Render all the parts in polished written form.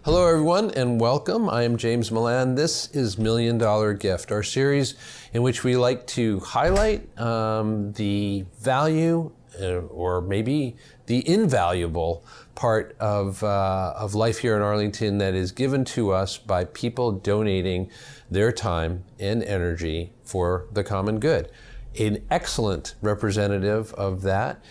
Hello, everyone, and welcome. I am James Milan. This is Million Dollar Gift, our series in which we like to highlight the value or maybe the invaluable part of life here in Arlington that is given to us by people donating their time and energy for the common good. An excellent representative of that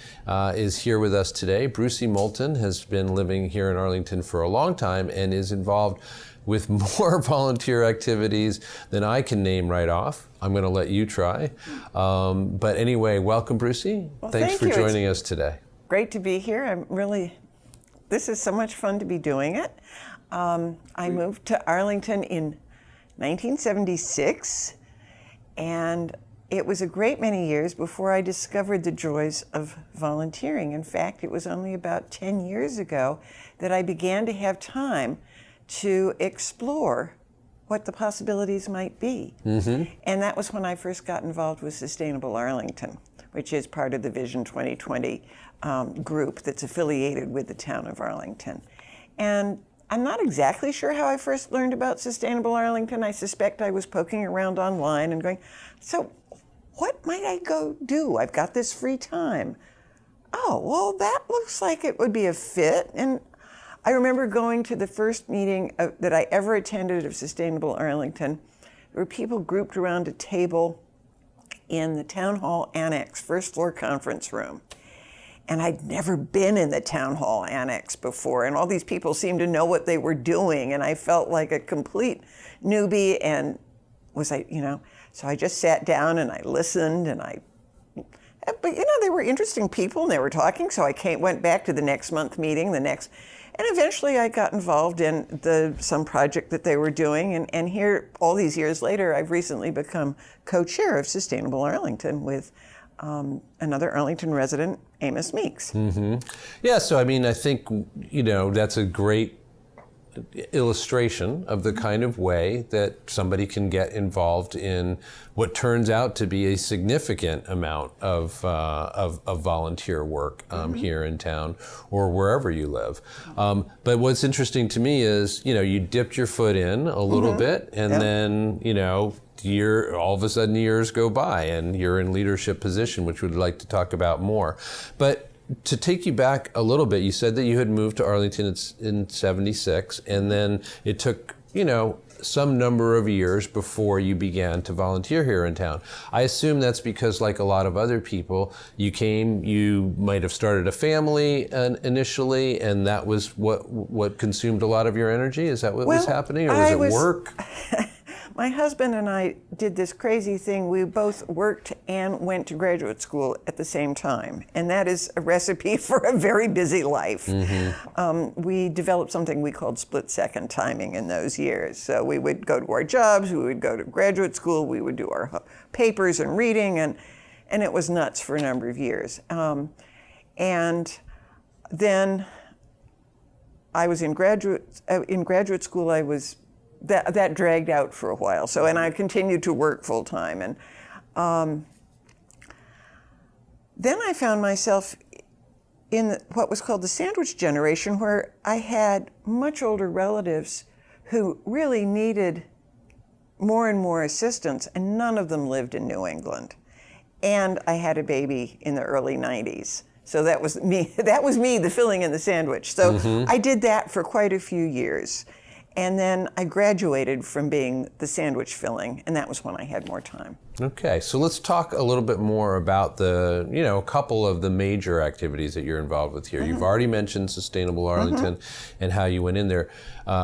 is here with us today. Brucie Moulton has been living here in Arlington for a long time and is involved with more volunteer activities than I can name right off. I'm going to let you try. But anyway, welcome, Brucie. Well, Thanks for joining us today. Great to be here. This is so much fun to be doing it. I moved to Arlington in 1976, and it was a great many years before I discovered the joys of volunteering. In fact, it was only about 10 years ago that I began to have time to explore what the possibilities might be. Mm-hmm. And that was when I first got involved with Sustainable Arlington, which is part of the Vision 2020 group that's affiliated with the town of Arlington. And I'm not exactly sure how I first learned about Sustainable Arlington. I suspect I was poking around online and going, so what might I go do? I've got this free time. Oh, well, that looks like it would be a fit. And I remember going to the first meeting that I ever attended of Sustainable Arlington. There were people grouped around a table in the town hall annex, first floor conference room. And I'd never been in the town hall annex before, and all these people seemed to know what they were doing, and I felt like a complete newbie, and so I just sat down and I listened, but they were interesting people and they were talking, so I went back to the next month meeting, and eventually I got involved in some project that they were doing, and here, all these years later, I've recently become co-chair of Sustainable Arlington with another Arlington resident, Amos Meeks. Mm-hmm. Yeah, so I think, that's a great illustration of the kind of way that somebody can get involved in what turns out to be a significant amount of volunteer work here in town or wherever you live. But what's interesting to me is, you dipped your foot in a little bit, and then, all of a sudden years go by and you're in leadership position, which we'd like to talk about more. But to take you back a little bit, you said that you had moved to Arlington in 76, and then it took, some number of years before you began to volunteer here in town. I assume that's because, like a lot of other people, you might have started a family initially, and that was what consumed a lot of your energy? Is that what was happening, or was it work? My husband and I did this crazy thing. We both worked and went to graduate school at the same time. And that is a recipe for a very busy life. Mm-hmm. We developed something we called split-second timing in those years. So we would go to our jobs, we would go to graduate school, we would do our papers and reading, and it was nuts for a number of years. And then I was in graduate school. That dragged out for a while. And I continued to work full time. And then I found myself in what was called the sandwich generation, where I had much older relatives who really needed more and more assistance, and none of them lived in New England. And I had a baby in the early 90s. So that was me, the filling in the sandwich. So I did that for quite a few years. And then I graduated from being the sandwich filling, and that was when I had more time. Okay, so let's talk a little bit more about a couple of the major activities that you're involved with here. You've already mentioned Sustainable Arlington and how you went in there,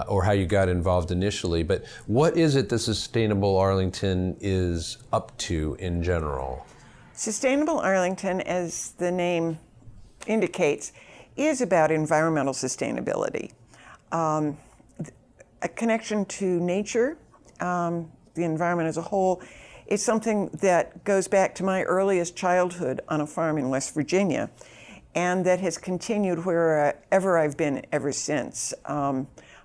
or how you got involved initially, but what is it that Sustainable Arlington is up to in general? Sustainable Arlington, as the name indicates, is about environmental sustainability. A connection to nature, the environment as a whole, is something that goes back to my earliest childhood on a farm in West Virginia, and that has continued wherever I've been ever since.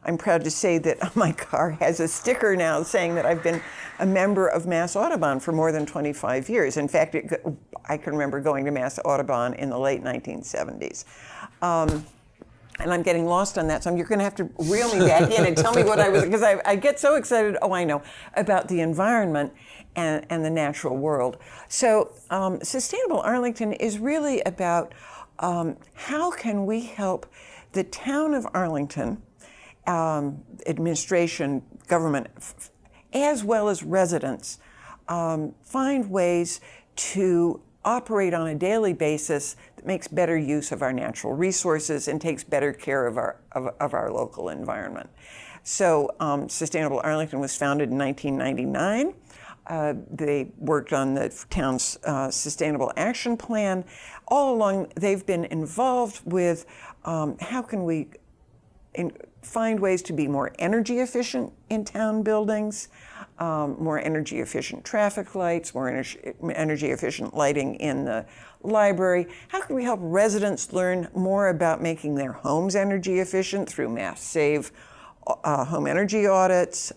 I'm proud to say that my car has a sticker now saying that I've been a member of Mass Audubon for more than 25 years. In fact, I can remember going to Mass Audubon in the late 1970s. and I'm getting lost on that, so you're going to have to reel me back in and tell me what I was, because I get so excited, I know, about the environment and the natural world. So Sustainable Arlington is really about how can we help the town of Arlington, administration, government, as well as residents, find ways to operate on a daily basis that makes better use of our natural resources and takes better care of our local environment. So Sustainable Arlington was founded in 1999. They worked on the town's sustainable action plan. All along, they've been involved with how can we find ways to be more energy efficient in town buildings, more energy efficient traffic lights, more energy efficient lighting in the library. How can we help residents learn more about making their homes energy efficient through Mass Save home energy audits,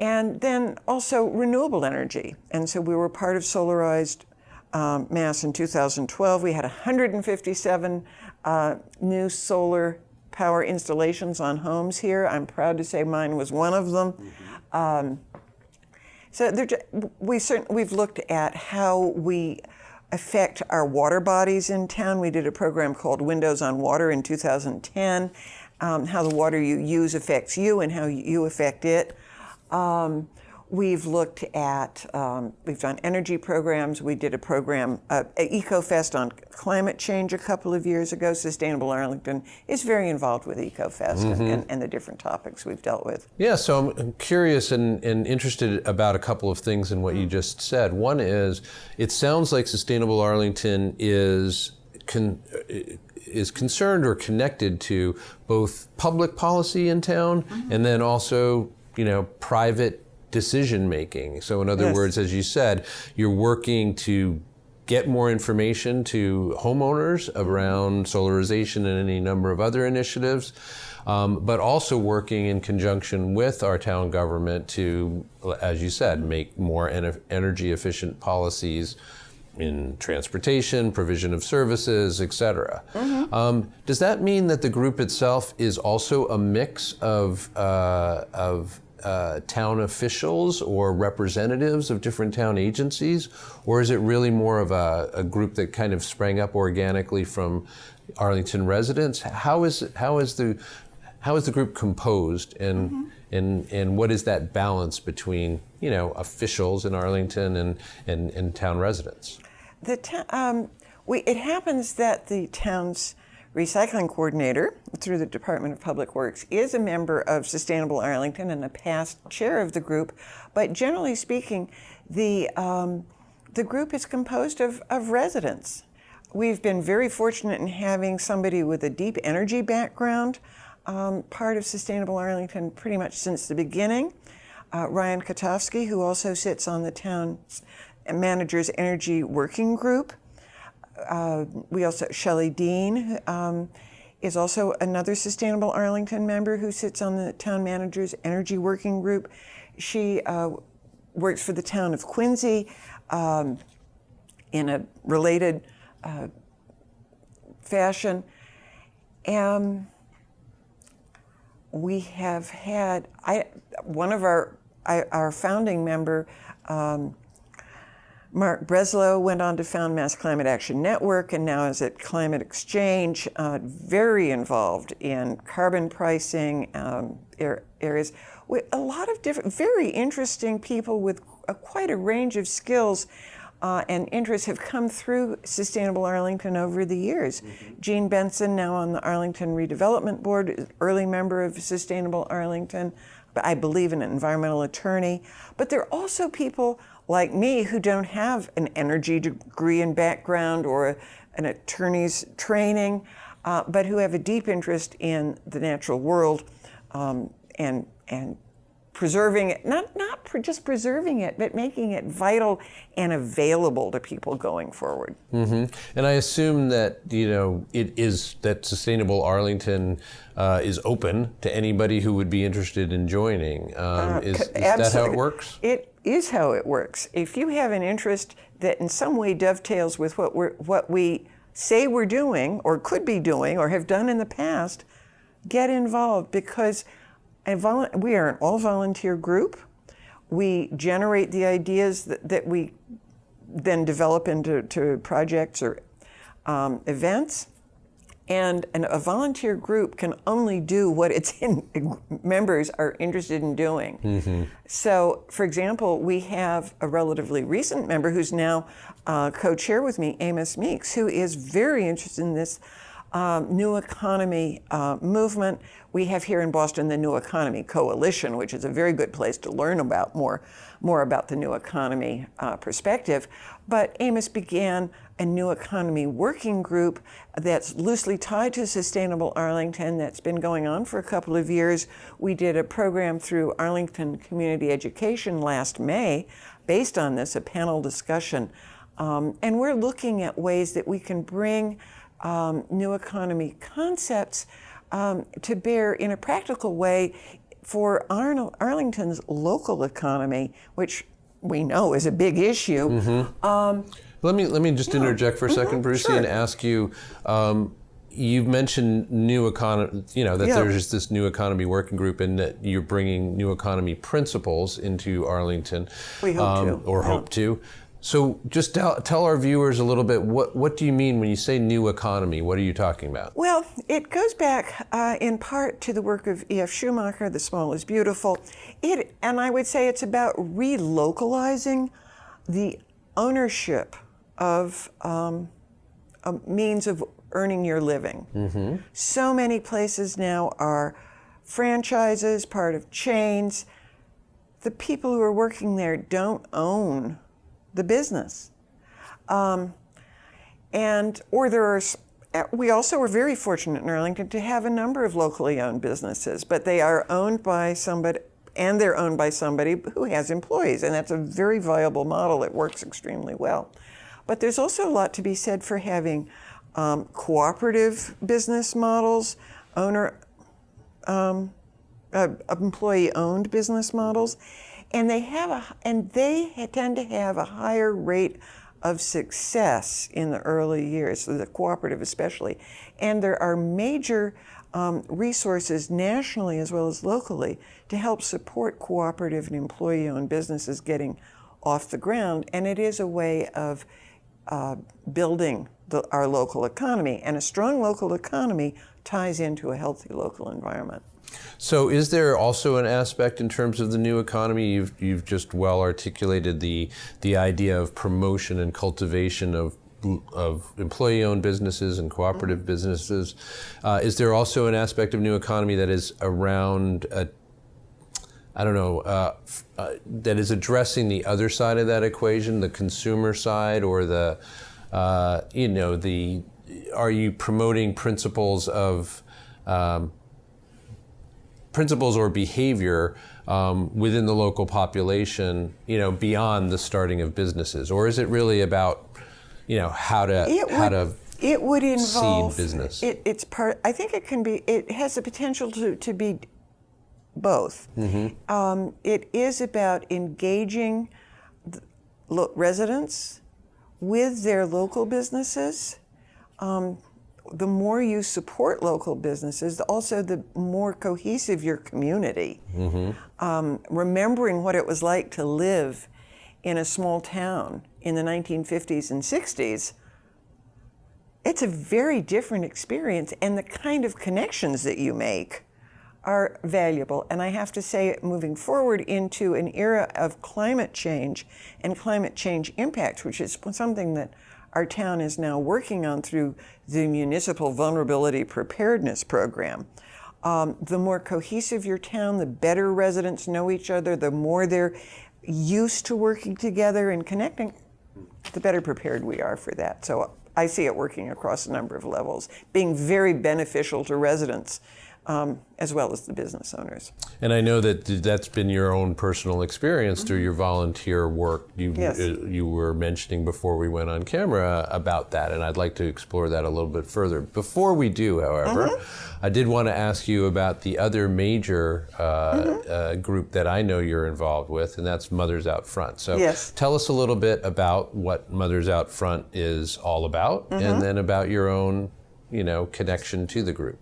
and then also renewable energy. And so we were part of Solarized Mass in 2012. We had 157 new solar power installations on homes here. I'm proud to say mine was one of them. So we've looked at how we affect our water bodies in town. We did a program called Windows on Water in 2010, how the water you use affects you and how you affect it. We've looked at, we've done energy programs. We did a program, EcoFest on climate change a couple of years ago. Sustainable Arlington is very involved with EcoFest and the different topics we've dealt with. Yeah, so I'm curious and interested about a couple of things in what you just said. One is, it sounds like Sustainable Arlington is concerned or connected to both public policy in town and then also, private decision making. So in other words, as you said, you're working to get more information to homeowners around solarization and any number of other initiatives, but also working in conjunction with our town government to, as you said, make more energy efficient policies in transportation, provision of services, et cetera. Does that mean that the group itself is also a mix of town officials or representatives of different town agencies, or is it really more of a group that kind of sprang up organically from Arlington residents? How is the group composed, and what is that balance between officials in Arlington and town residents? It happens that the town's recycling coordinator through the Department of Public Works is a member of Sustainable Arlington and a past chair of the group, but generally speaking, the group is composed of residents. We've been very fortunate in having somebody with a deep energy background part of Sustainable Arlington pretty much since the beginning. Ryan Kotofsky, who also sits on the town manager's energy working group. We also, Shelley Dean is also another Sustainable Arlington member who sits on the town manager's energy working group. She works for the town of Quincy in a related fashion. We have had, one of our founding member, Mark Breslow, went on to found Mass Climate Action Network and now is at Climate Exchange, very involved in carbon pricing areas. A lot of different, very interesting people with quite a range of skills and interests have come through Sustainable Arlington over the years. Jean Benson, now on the Arlington Redevelopment Board, early member of Sustainable Arlington, I believe an environmental attorney. But there are also people like me who don't have an energy degree and background or an attorney's training, but who have a deep interest in the natural world and preserving it, not just preserving it, but making it vital and available to people going forward. And I assume that it is that Sustainable Arlington is open to anybody who would be interested in joining. Is that how it works? It is how it works. If you have an interest that in some way dovetails with what we say we're doing or could be doing or have done in the past, get involved, because we are an all-volunteer group. We generate the ideas that we then develop into projects or events. And a volunteer group can only do what its members are interested in doing. Mm-hmm. So, for example, we have a relatively recent member who's now co-chair with me, Amos Meeks, who is very interested in this new economy movement. We have here in Boston the New Economy Coalition, which is a very good place to learn about more about the new economy perspective. But Amos began a new economy working group that's loosely tied to Sustainable Arlington that's been going on for a couple of years. We did a program through Arlington Community Education last May based on this, a panel discussion. And we're looking at ways that we can bring new economy concepts to bear in a practical way for Arlington's local economy, which we know is a big issue. Mm-hmm. Let me just interject for a second, Brucie, sure. and ask you. You've mentioned new economy. There's this new economy working group, and that you're bringing new economy principles into Arlington. We hope to. Hope to. So just tell our viewers a little bit, what do you mean when you say new economy? What are you talking about? Well, it goes back in part to the work of E.F. Schumacher, The Small is Beautiful. And I would say it's about relocalizing the ownership of a means of earning your living. Mm-hmm. So many places now are franchises, part of chains. The people who are working there don't own the business. We also are very fortunate in Arlington to have a number of locally owned businesses, but they are owned by somebody, and they're owned by somebody who has employees, and that's a very viable model. It works extremely well. But there's also a lot to be said for having cooperative business models, employee-owned business models. And they tend to have a higher rate of success in the early years, so the cooperative especially. And there are major resources nationally as well as locally to help support cooperative and employee-owned businesses getting off the ground. And it is a way of building our local economy. And a strong local economy ties into a healthy local environment. So is there also an aspect in terms of the new economy? You've just well articulated the idea of promotion and cultivation of employee-owned businesses and cooperative businesses. Is there also an aspect of new economy that is around, that is addressing the other side of that equation, the consumer side, or are you promoting principles or behavior within the local population, beyond the starting of businesses, or is it really about, how to it would involve seed business? It's part. I think it can be. It has the potential to be both. Mm-hmm. It is about engaging residents with their local businesses. The more you support local businesses, also the more cohesive your community. Mm-hmm. Remembering what it was like to live in a small town in the 1950s and 60s, it's a very different experience, and the kind of connections that you make are valuable. And I have to say, moving forward into an era of climate change and climate change impacts, which is something that our town is now working on through the Municipal Vulnerability Preparedness Program. The more cohesive your town, the better residents know each other, the more they're used to working together and connecting, the better prepared we are for that. So I see it working across a number of levels, being very beneficial to residents as well as the business owners. And I know that that's been your own personal experience through your volunteer work. You were mentioning before we went on camera about that, and I'd like to explore that a little bit further. Before we do, however, I did want to ask you about the other major group that I know you're involved with, and that's Mothers Out Front. So tell us a little bit about what Mothers Out Front is all about, and then about your own, connection to the group.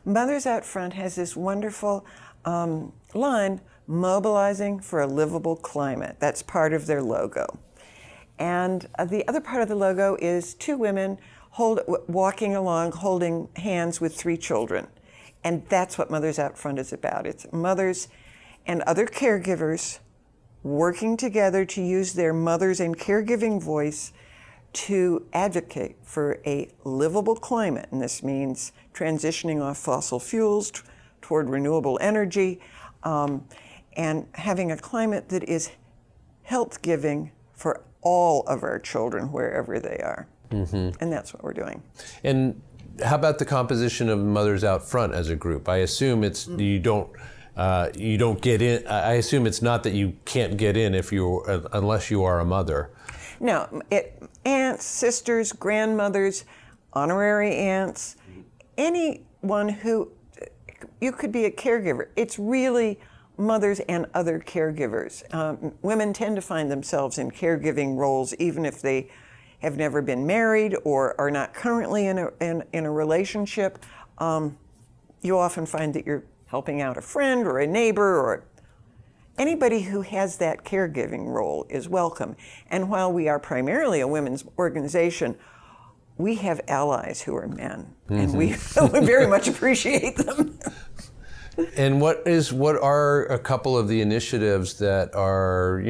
Mothers Out Front has this wonderful line, mobilizing for a livable climate. That's part of their logo. And the other part of the logo is two women walking along, holding hands with three children. And that's what Mothers Out Front is about. It's mothers and other caregivers working together to use their mothers and caregiving voice to advocate for a livable climate. And this means transitioning off fossil fuels toward renewable energy, and having a climate that is health-giving for all of our children wherever they are. And that's what we're doing. And how about the composition of Mothers Out Front as a group? I assume it's you don't get in. I assume it's not that you can't get in unless you are a mother. No, aunts, sisters, grandmothers, honorary aunts, anyone who, you could be a caregiver. It's really mothers and other caregivers. Women tend to find themselves in caregiving roles even if they have never been married or are not currently in a relationship. You often find that you're helping out a friend or a neighbor, or anybody who has that caregiving role is welcome. And while we are primarily a women's organization, we have allies who are men, and we very much appreciate them. And what are a couple of the initiatives that are,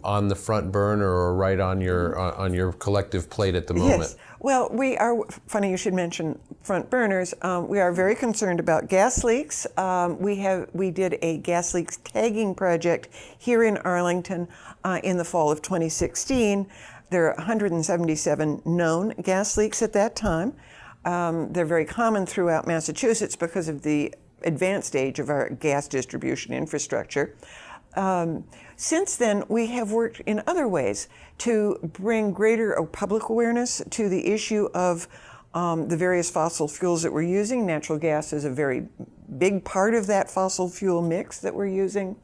on the front burner or right on your collective plate at the moment? Yes. Well, we are, funny you should mention front burners. We are very concerned about gas leaks. We did a gas leaks tagging project here in Arlington in the fall of 2016. There are 177 known gas leaks at that time. They're very common throughout Massachusetts because of the advanced age of our gas distribution infrastructure. Since then, we have worked in other ways to bring greater public awareness to the issue of the various fossil fuels that we're using. Natural gas is a very big part of that fossil fuel mix that we're using.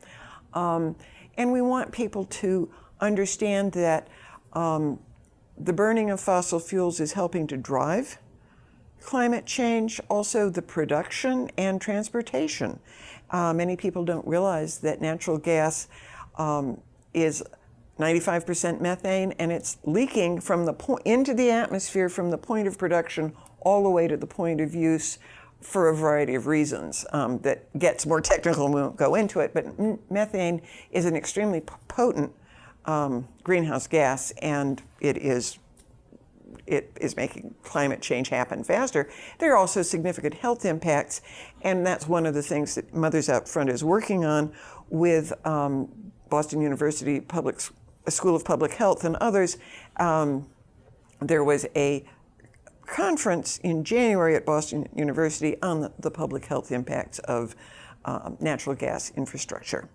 And we want people to understand that the burning of fossil fuels is helping to drive climate change, also the production and transportation. Many people don't realize that natural gas is 95% methane, and it's leaking from the into the atmosphere from the point of production all the way to the point of use for a variety of reasons. That gets more technical and we won't go into it, but methane is an extremely potent greenhouse gas, and it is making climate change happen faster. There are also significant health impacts, and that's one of the things that Mothers Out Front is working on with Boston University School of Public Health and others. There was a conference in January at Boston University on the public health impacts of natural gas infrastructure.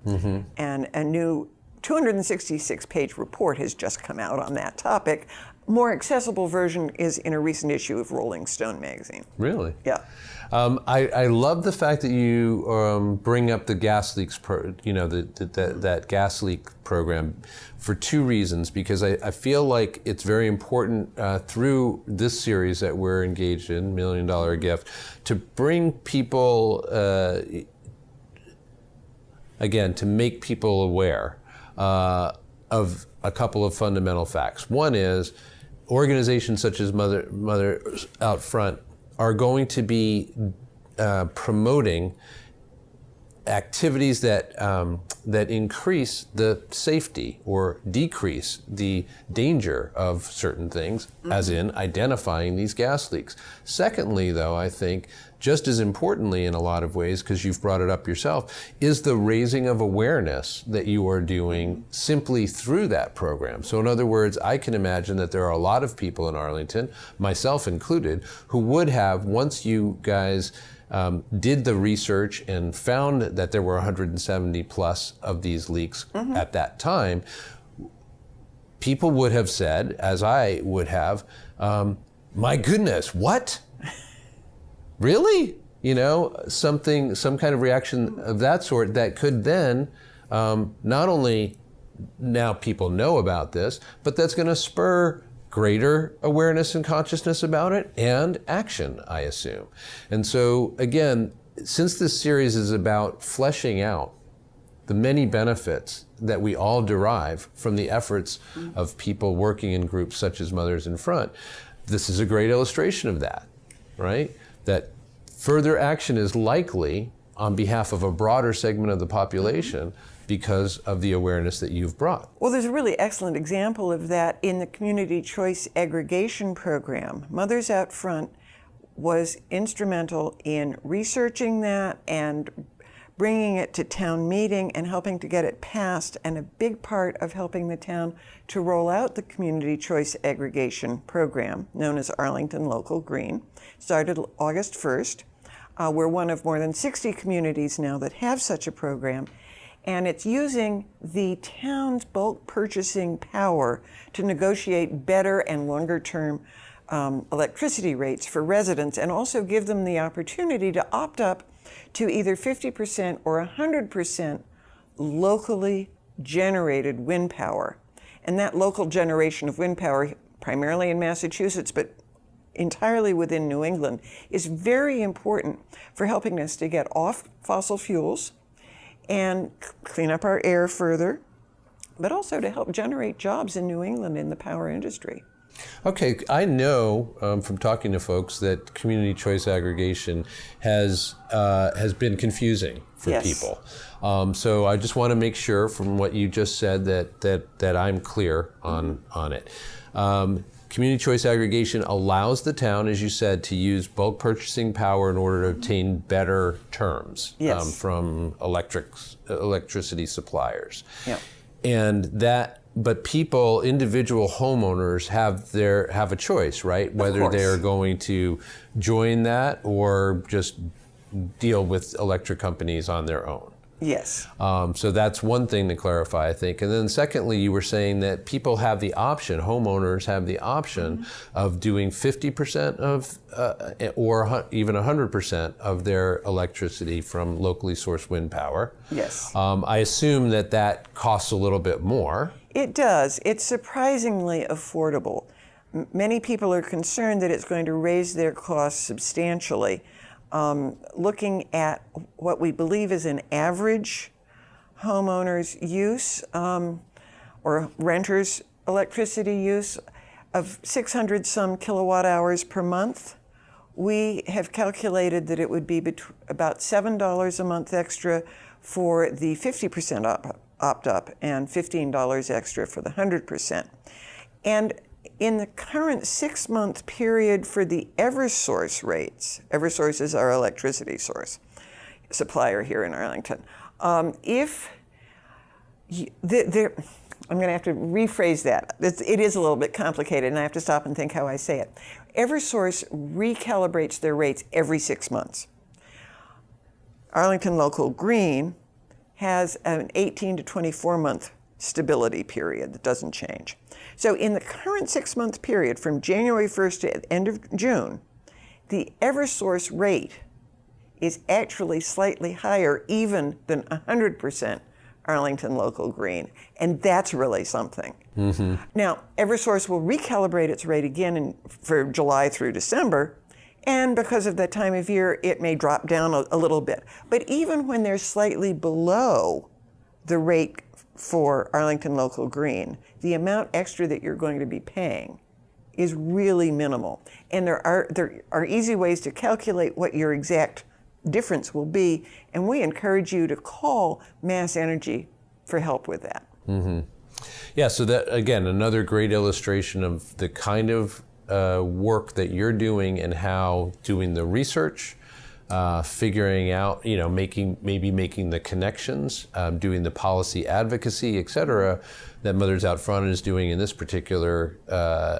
And a new 266-page report has just come out on that topic. More accessible version is in a recent issue of Rolling Stone magazine. Really? Yeah. I love the fact that you bring up the gas leaks, that gas leak program for two reasons, because I feel like it's very important through this series that we're engaged in, $1 Million Gift, to bring people, again, to make people aware of a couple of fundamental facts. One is organizations such as Mothers Out Front are going to be promoting activities that increase the safety or decrease the danger of certain things, as in identifying these gas leaks. Secondly, though, I think just as importantly in a lot of ways, because you've brought it up yourself, is the raising of awareness that you are doing simply through that program. So in other words, I can imagine that there are a lot of people in Arlington, myself included, who would have, once you guys did the research and found that there were 170 plus of these leaks at that time, people would have said, as I would have, my goodness, what? Really? You know, some kind of reaction of that sort that could then not only now people know about this, but that's going to spur greater awareness and consciousness about it and action, I assume. And so again, since this series is about fleshing out the many benefits that we all derive from the efforts of people working in groups such as Mothers in Front, this is a great illustration of that, right? That further action is likely on behalf of a broader segment of the population because of the awareness that you've brought. Well, there's a really excellent example of that in the Community Choice Aggregation Program. Mothers Out Front was instrumental in researching that and bringing it to town meeting and helping to get it passed, and a big part of helping the town to roll out the Community Choice Aggregation Program, known as Arlington Local Green, started August 1st. We're one of more than 60 communities now that have such a program, and it's using the town's bulk purchasing power to negotiate better and longer-term electricity rates for residents, and also give them the opportunity to opt up to either 50% or 100% locally generated wind power. And that local generation of wind power, primarily in Massachusetts, but entirely within New England, is very important for helping us to get off fossil fuels and clean up our air further, but also to help generate jobs in New England in the power industry. Okay, I know from talking to folks that community choice aggregation has been confusing for people. So I just want to make sure from what you just said that I'm clear on it. Community choice aggregation allows the town, as you said, to use bulk purchasing power in order to obtain better terms from electricity suppliers. Yeah. And but people, individual homeowners have a choice, right? Whether they're going to join that or just deal with electric companies on their own. Yes. So that's one thing to clarify, I think. And then secondly, you were saying that people have the option, homeowners have the option of doing 50% of, or even 100% of their electricity from locally sourced wind power. Yes. I assume that costs a little bit more. It does. It's surprisingly affordable. Many people are concerned that it's going to raise their costs substantially. Looking at what we believe is an average homeowner's use or renter's electricity use of 600 some kilowatt hours per month, we have calculated that it would be about $7 a month extra for the 50% opt-up and $15 extra for the 100%. And in the current 6-month period for the Eversource rates, Eversource is our electricity source supplier here in Arlington. I'm going to have to rephrase that. It is a little bit complicated, and I have to stop and think how I say it. Eversource recalibrates their rates every 6 months. Arlington Local Green has an 18 to 24-month stability period that doesn't change. So in the current 6-month period from January 1st to the end of June, the Eversource rate is actually slightly higher even than 100% Arlington Local Green, and that's really something. Now, Eversource will recalibrate its rate again for July through December, and because of that time of year, it may drop down a little bit. But even when they're slightly below the rate for Arlington Local Green, the amount extra that you're going to be paying is really minimal. And there are easy ways to calculate what your exact difference will be, and we encourage you to call Mass Energy for help with that. Yeah, so that, again, another great illustration of the kind of work that you're doing and how doing the research, figuring out, making the connections, doing the policy advocacy, et cetera, that Mothers Out Front is doing in this particular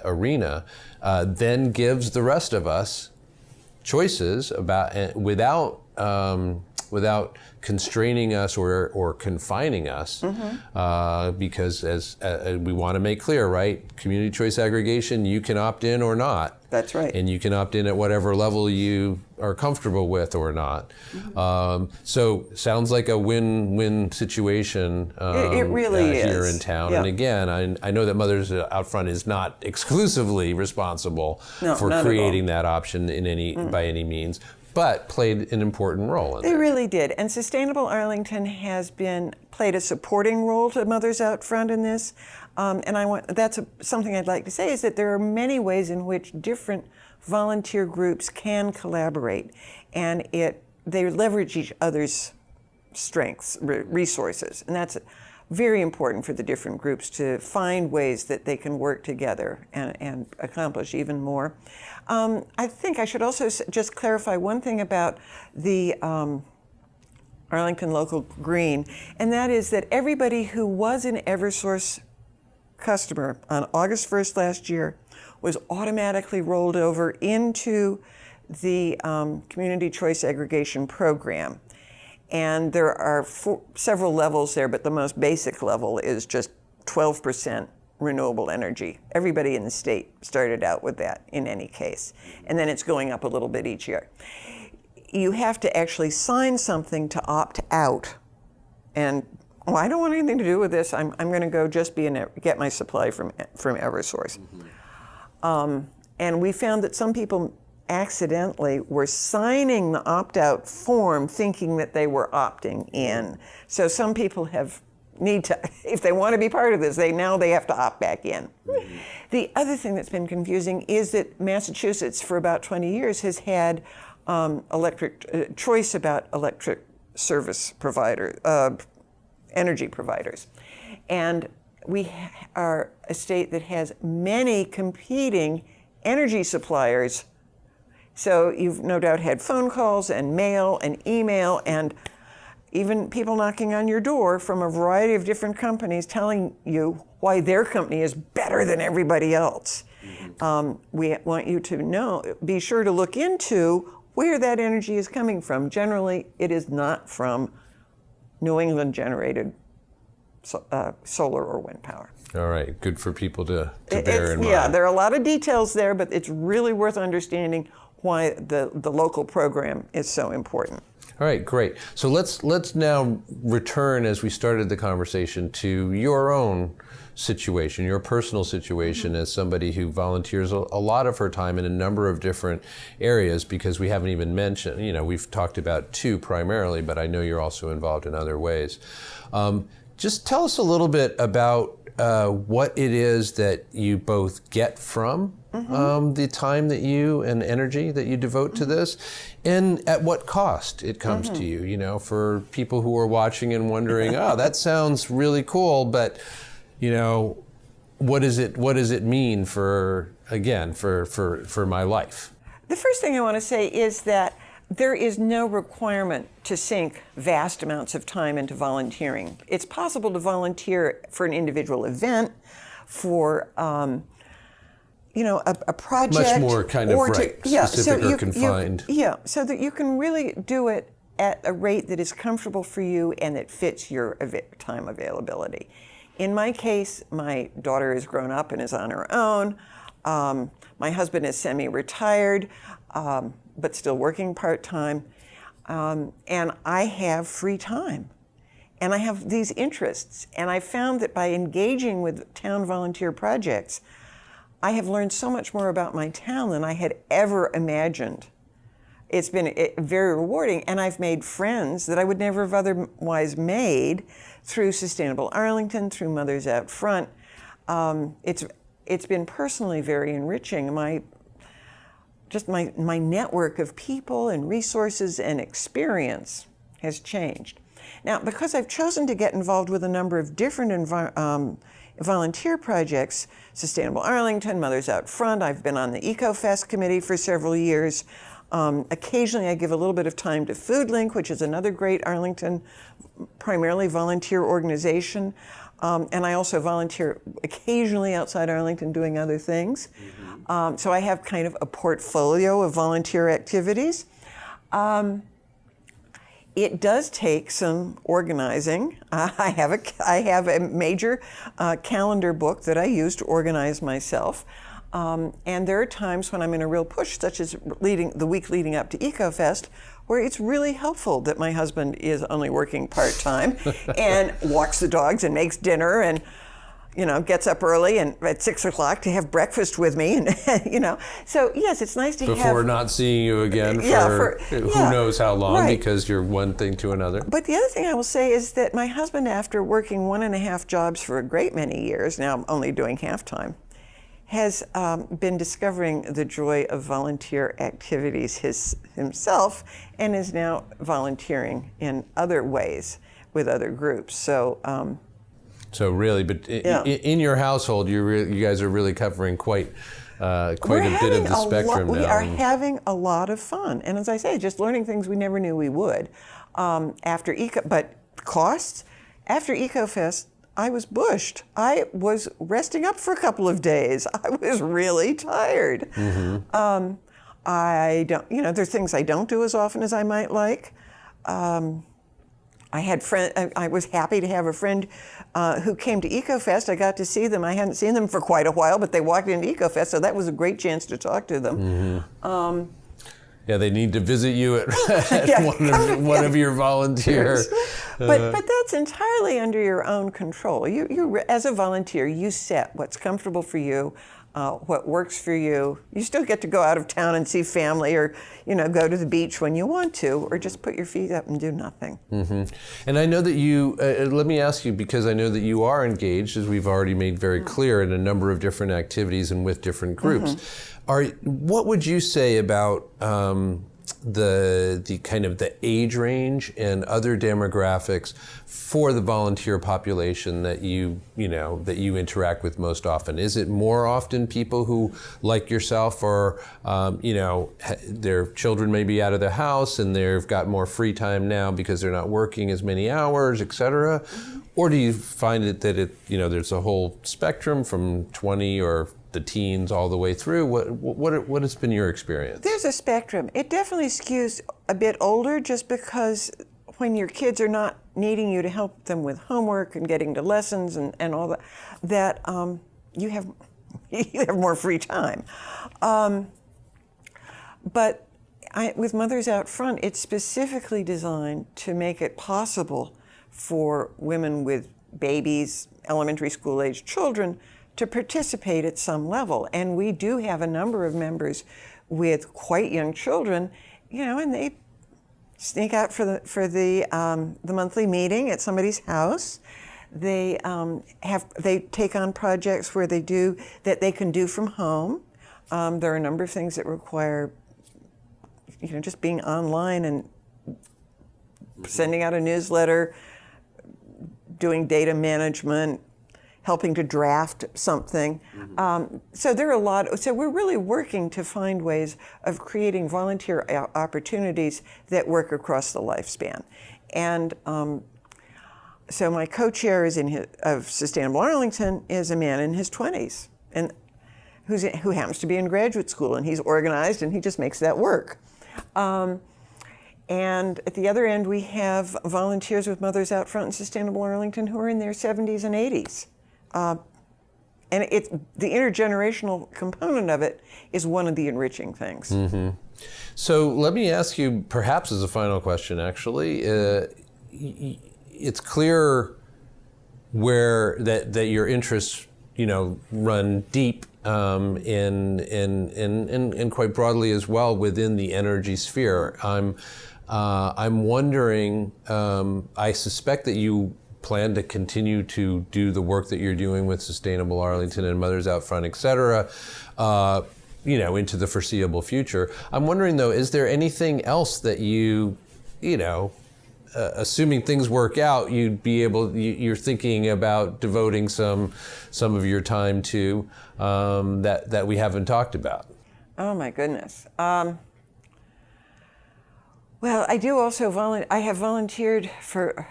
arena, then gives the rest of us choices about without constraining us or confining us, because as we want to make clear, right? Community choice aggregation, you can opt in or not. That's right. And you can opt in at whatever level you are comfortable with or not. So sounds like a win-win situation it really here is. in town. Yeah. And again, I know that Mothers Out Front is not exclusively responsible for not creating that option in by any means, but played an important role in They that. really did. And Sustainable Arlington has played a supporting role to Mothers Out Front in this. And something I'd like to say is that there are many ways in which different volunteer groups can collaborate, and they leverage each other's strengths, resources, and that's very important for the different groups to find ways that they can work together and accomplish even more. I think I should also just clarify one thing about the Arlington Local Green, and that is that everybody who was an Eversource customer on August 1st last year was automatically rolled over into the Community Choice Aggregation Program. And there are several levels there, but the most basic level is just 12% renewable energy. Everybody in the state started out with that in any case. And then it's going up a little bit each year. You have to actually sign something to opt out. And I don't want anything to do with this. I'm going to go just get my supply from Eversource. And we found that some people accidentally were signing the opt-out form thinking that they were opting in. So some people need to, if they want to be part of this, they have to opt back in. The other thing that's been confusing is that Massachusetts, for about 20 years, has had choice about electric service provider, energy providers. And we are a state that has many competing energy suppliers. So you've no doubt had phone calls and mail and email and even people knocking on your door from a variety of different companies telling you why their company is better than everybody else. We want you to be sure to look into where that energy is coming from. Generally, it is not from New England generated solar or wind power. All right, good for people to bear in mind. Yeah, there are a lot of details there, but it's really worth understanding why the local program is so important. All right, great. So let's now return, as we started the conversation, to your own situation, your personal situation as somebody who volunteers a lot of her time in a number of different areas, because we haven't even mentioned, we've talked about two primarily, but I know you're also involved in other ways. Just tell us a little bit about what it is that you both get from the time that and energy that you devote to this, and at what cost it comes to you, for people who are watching and wondering, oh, that sounds really cool, but, what does it mean for my life? The first thing I want to say is that there is no requirement to sink vast amounts of time into volunteering. It's possible to volunteer for an individual event, for a project. Much more kind of specific or confined. So that you can really do it at a rate that is comfortable for you and that fits your time availability. In my case, my daughter is grown up and is on her own. My husband is semi-retired, but still working part-time. And I have free time. And I have these interests. And I found that by engaging with town volunteer projects, I have learned so much more about my town than I had ever imagined. It's been very rewarding, and I've made friends that I would never have otherwise made through Sustainable Arlington, through Mothers Out Front. It's been personally very enriching. My network of people and resources and experience has changed. Now, because I've chosen to get involved with a number of different volunteer projects, Sustainable Arlington, Mothers Out Front, I've been on the EcoFest committee for several years, Occasionally I give a little bit of time to Food Link, which is another great Arlington, primarily volunteer organization. And I also volunteer occasionally outside Arlington doing other things. So I have kind of a portfolio of volunteer activities. It does take some organizing. I have a major calendar book that I use to organize myself. And there are times when I'm in a real push, such as the week leading up to EcoFest, where it's really helpful that my husband is only working part-time and walks the dogs and makes dinner and, gets up early and at 6 o'clock to have breakfast with me. And, so yes, it's nice to have... Before not seeing you again for who knows how long, right, because you're one thing to another. But the other thing I will say is that my husband, after working 1.5 jobs for a great many years, now I'm only doing half-time, has been discovering the joy of volunteer activities himself, and is now volunteering in other ways with other groups. So really, but in your household, you guys are really covering quite a bit of the spectrum now. We are having a lot of fun, and as I say, just learning things we never knew we would. But costs after EcoFest, I was bushed. I was resting up for a couple of days. I was really tired. Mm-hmm. There's things I don't do as often as I might like. I was happy to have a friend who came to EcoFest. I got to see them. I hadn't seen them for quite a while, but they walked into EcoFest, so that was a great chance to talk to them. Mm-hmm. They need to visit you at one of your volunteers. But that's entirely under your own control. You as a volunteer, you set what's comfortable for you, what works for you. You still get to go out of town and see family, or go to the beach when you want to, or just put your feet up and do nothing. Mm-hmm. And I know that you. Let me ask you, because I know that you are engaged, as we've already made very clear, in a number of different activities and with different groups. Mm-hmm. What would you say about the kind of the age range and other demographics for the volunteer population that you interact with most often? Is it more often people who, like yourself, or their children may be out of the house and they've got more free time now because they're not working as many hours, et cetera? Mm-hmm. Or do you find that there's a whole spectrum from 20 or the teens all the way through? What has been your experience? There's a spectrum. It definitely skews a bit older, just because when your kids are not needing you to help them with homework and getting to lessons and all that, you have more free time. But with Mothers Out Front, it's specifically designed to make it possible for women with babies, elementary school age children, to participate at some level. And we do have a number of members with quite young children, and they sneak out for the monthly meeting at somebody's house. They take on projects where they can do from home. There are a number of things that require just being online and sending out a newsletter, doing data management, helping to draft something. Mm-hmm. So there are a lot. So we're really working to find ways of creating volunteer opportunities that work across the lifespan. And so my co-chair of Sustainable Arlington is a man in his 20s, and who happens to be in graduate school, and he's organized, and he just makes that work. And at the other end, we have volunteers with Mothers Out Front and Sustainable Arlington who are in their 70s and 80s. And the intergenerational component of it is one of the enriching things. Mm-hmm. So let me ask you, perhaps as a final question, actually, it's clear that your interests, run deep and quite broadly as well within the energy sphere. I'm wondering. I suspect that you plan to continue to do the work that you're doing with Sustainable Arlington and Mothers Out Front, et cetera, into the foreseeable future. I'm wondering, though, is there anything else that assuming things work out, you're thinking about devoting some of your time to that we haven't talked about? Oh my goodness. Well, I do also I have volunteered for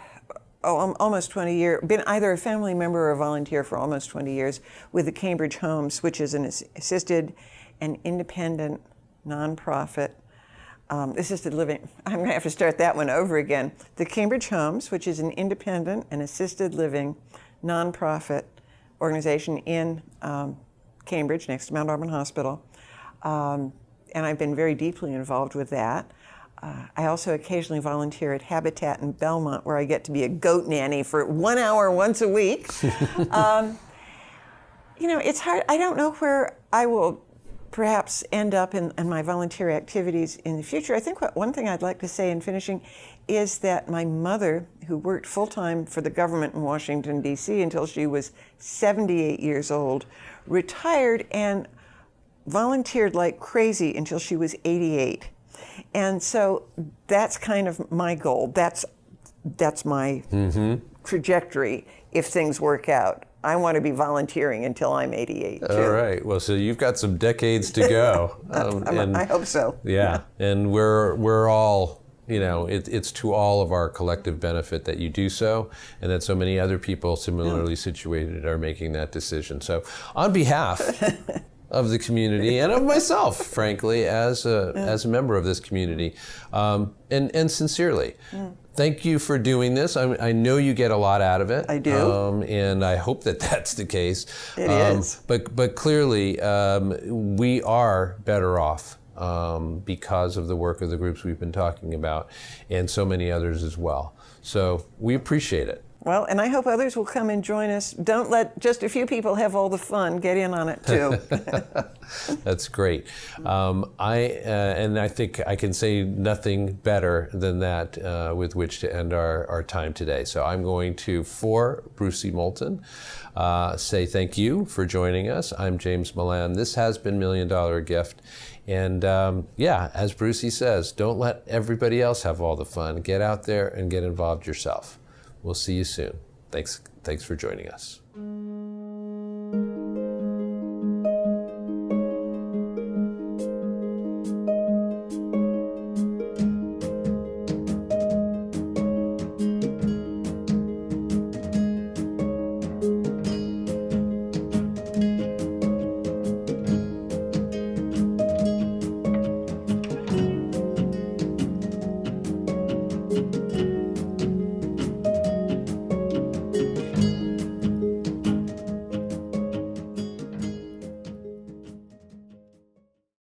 almost 20 years, been either a family member or a volunteer for almost 20 years with the Cambridge Homes, which is an assisted and independent nonprofit assisted living. I'm going to have to start that one over again. The Cambridge Homes, which is an independent and assisted living nonprofit organization in Cambridge, next to Mount Auburn Hospital. And I've been very deeply involved with that. I also occasionally volunteer at Habitat in Belmont, where I get to be a goat nanny for 1 hour once a week. It's hard. I don't know where I will perhaps end up in my volunteer activities in the future. I think one thing I'd like to say in finishing is that my mother, who worked full-time for the government in Washington, D.C. until she was 78 years old, retired and volunteered like crazy until she was 88. And so that's kind of my goal. That's my trajectory if things work out. I want to be volunteering until I'm 88, too. All right. Well, so you've got some decades to go. I hope so. Yeah. And we're all, it's to all of our collective benefit that you do so, and that so many other people similarly situated are making that decision. So on behalf of the community and of myself, frankly, as a member of this community, and sincerely, thank you for doing this. I know you get a lot out of it. I do. And I hope that that's the case. It is. But clearly, we are better off because of the work of the groups we've been talking about, and so many others as well. So we appreciate it. Well, and I hope others will come and join us. Don't let just a few people have all the fun. Get in on it, too. That's great. I think I can say nothing better than that with which to end our time today. So I'm going to, for Brucie Moulton, say thank you for joining us. I'm James Milan. This has been $1 Million Gift. And as Brucie says, don't let everybody else have all the fun. Get out there and get involved yourself. We'll see you soon. Thanks for joining us.